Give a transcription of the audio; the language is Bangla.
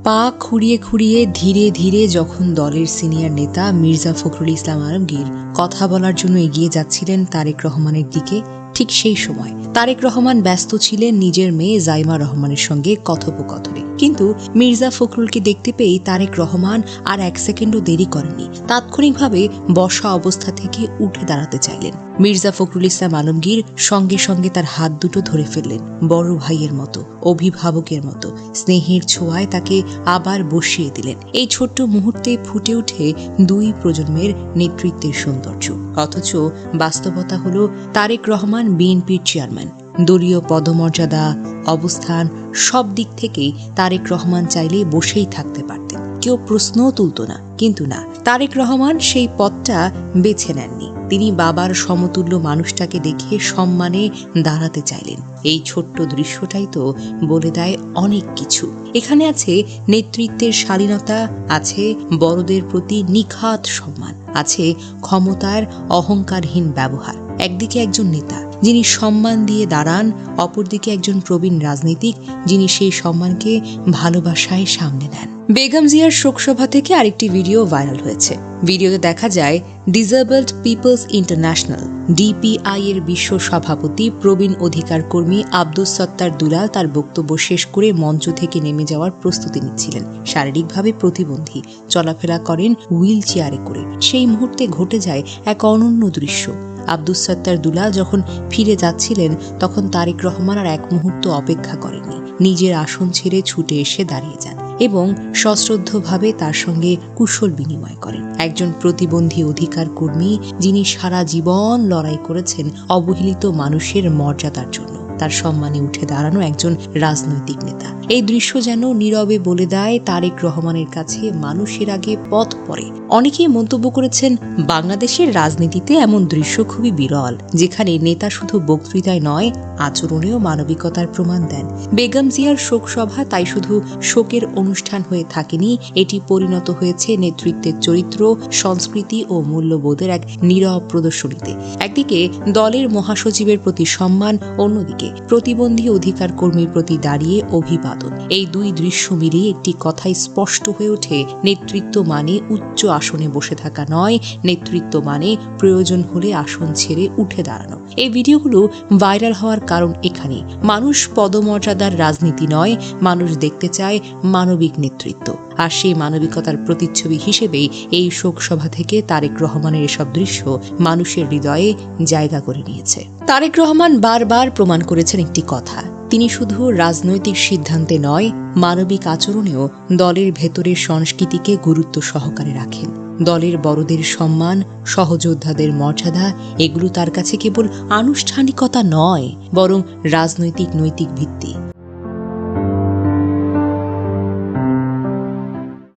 পা খুঁড়িয়ে খুঁড়িয়ে ধীরে ধীরে যখন দলের সিনিয়র নেতা মির্জা ফখরুল ইসলাম আলমগীর কথা বলার জন্য এগিয়ে যাচ্ছিলেন তারেক রহমানের দিকে, ঠিক সেই সময় তারেক রহমান ব্যস্ত ছিলেন নিজের মেয়ে জাইমা রহমানের সঙ্গে কথোপকথনে। কিন্তু মির্জা ফখরুলকে দেখতে পেয়েই তারেক রহমান আর এক সেকেন্ডও দেরি করেননি। তাৎক্ষণিকভাবে বসা অবস্থা থেকে উঠে দাঁড়াতে চাইলেন। মির্জা ফখরুল ইসলাম আলমগীর সঙ্গে সঙ্গে তার হাত দুটো ধরে ফেললেন, বড় ভাইয়ের মতো, অভিভাবকের মতো স্নেহের ছোঁয়ায় তাকে আবার বসিয়ে দিলেন। এই ছোট্ট মুহূর্তে ফুটে ওঠে দুই প্রজন্মের নেতৃত্বের সৌন্দর্য। অথচ বাস্তবতা হলো তারেক রহমান বিএনপির চেয়ারম্যান। দলীয় পদমর্যাদা, অবস্থান, সব দিক থেকেই তারেক রহমান চাইলে বসেই থাকতে পারতেন, কেউ প্রশ্নও তুলত না। কিন্তু না, তারেক রহমান সেই পথটা বেছে নেননি। তিনি বাবার সমতুল্য মানুষটাকে দেখে সম্মানে দাঁড়াতে চাইলেন। এই ছোট্ট দৃশ্যটাই তো বলে দেয় অনেক কিছু। এখানে আছে নেতৃত্বের শালীনতা, আছে বড়দের প্রতি নিখাত সম্মান, আছে ক্ষমতার অহংকারহীন ব্যবহার। একদিকে একজন নেতা যিনি সম্মান দিয়ে দাঁড়ান, অপরদিকে একজন প্রবীণ রাজনীতিক যিনি সেই সম্মানকে ভালোবাসায় সামনে নেন। বেগম জিয়ার শোকসভা থেকে আরেকটি ভিডিও ভাইরাল হয়েছে। ভিডিওতে দেখা যায় ডিসেবলড পিপলস ইন্টারন্যাশনাল ডিপিআই এর বিশ্ব সভাপতি প্রবীণ অধিকার কর্মী আব্দুস সত্তার দুলাল তার বক্তব্য শেষ করে মঞ্চ থেকে নেমে যাওয়ার প্রস্তুতি নিচ্ছিলেন। শারীরিকভাবে প্রতিবন্ধী, চলাফেরা করেন হুইল চেয়ারে করে। সেই মুহূর্তে ঘটে যায় এক অনন্য দৃশ্য। আব্দুস সত্তার দুলাল যখন ফিরে যাচ্ছিলেন তখন তারেক রহমান আর এক মুহূর্ত অপেক্ষা করেননি। নিজের আসন ছেড়ে ছুটে এসে দাঁড়িয়ে যান এবং সশ্রদ্ধভাবে তার সঙ্গে কুশল বিনিময় করেন। একজন প্রতিবন্ধী অধিকার কর্মী যিনি সারা জীবন লড়াই করেছেন অবহেলিত মানুষের মর্যাদার জন্য, তার সম্মানে উঠে দাঁড়ানো একজন রাজনৈতিক নেতা। এই দৃশ্য যেন নীরবে বলে দেয় তারেক রহমানের কাছে মানুষের আগে পথ পড়ে। অনেকেই মন্তব্য করেছেন, বাংলাদেশের রাজনীতিতে এমন দৃশ্য খুবই বিরল, যেখানে নেতা শুধু বক্তৃতায় নয়, আচরণেও মানবিকতার প্রমাণ দেন। বেগম জিয়ার শোকসভা তাই শুধু শোকের অনুষ্ঠান হয়ে থাকেনি, এটি পরিণত হয়েছে নেতৃত্বের চরিত্র, সংস্কৃতি ও মূল্যবোধের এক নীরব প্রদর্শনীতে। একদিকে দলের মহাসচিবের প্রতি সম্মান, অন্যদিকে প্রতিবন্ধী অধিকার কর্মীর প্রতি দাঁড়িয়ে অভিবাদন। এই দুই দৃশ্য মিলিয়ে একটি কথাই স্পষ্ট হয়ে ওঠে, নেতৃত্ব মানে উচ্চ আসনে বসে থাকা নয়, নেতৃত্ব মানে প্রয়োজন হলে আসন ছেড়ে উঠে দাঁড়ানো। এই ভিডিওগুলো ভাইরাল হওয়ার কারণ এখানে। মানুষ পদমর্যাদার রাজনীতি নয়, মানুষ দেখতে চায় মানবিক নেতৃত্ব। আর সেই মানবিকতার প্রতিচ্ছবি হিসেবেই এই শোকসভা থেকে তারেক রহমানের এসব দৃশ্য মানুষের হৃদয়ে জায়গা করে নিয়েছে। তারেক রহমান বারবার প্রমাণ করেছেন একটি কথা, তিনি শুধু রাজনৈতিক সিদ্ধান্তে নয়, মানবিক আচরণেও দলের ভেতরের সংস্কৃতিকে গুরুত্ব সহকারে রাখেন। দলের বড়দের সম্মান, সহযোদ্ধাদের মর্যাদা, এগুলো তার কাছে কেবল আনুষ্ঠানিকতা নয়, বরং রাজনৈতিক নৈতিক ভিত্তি।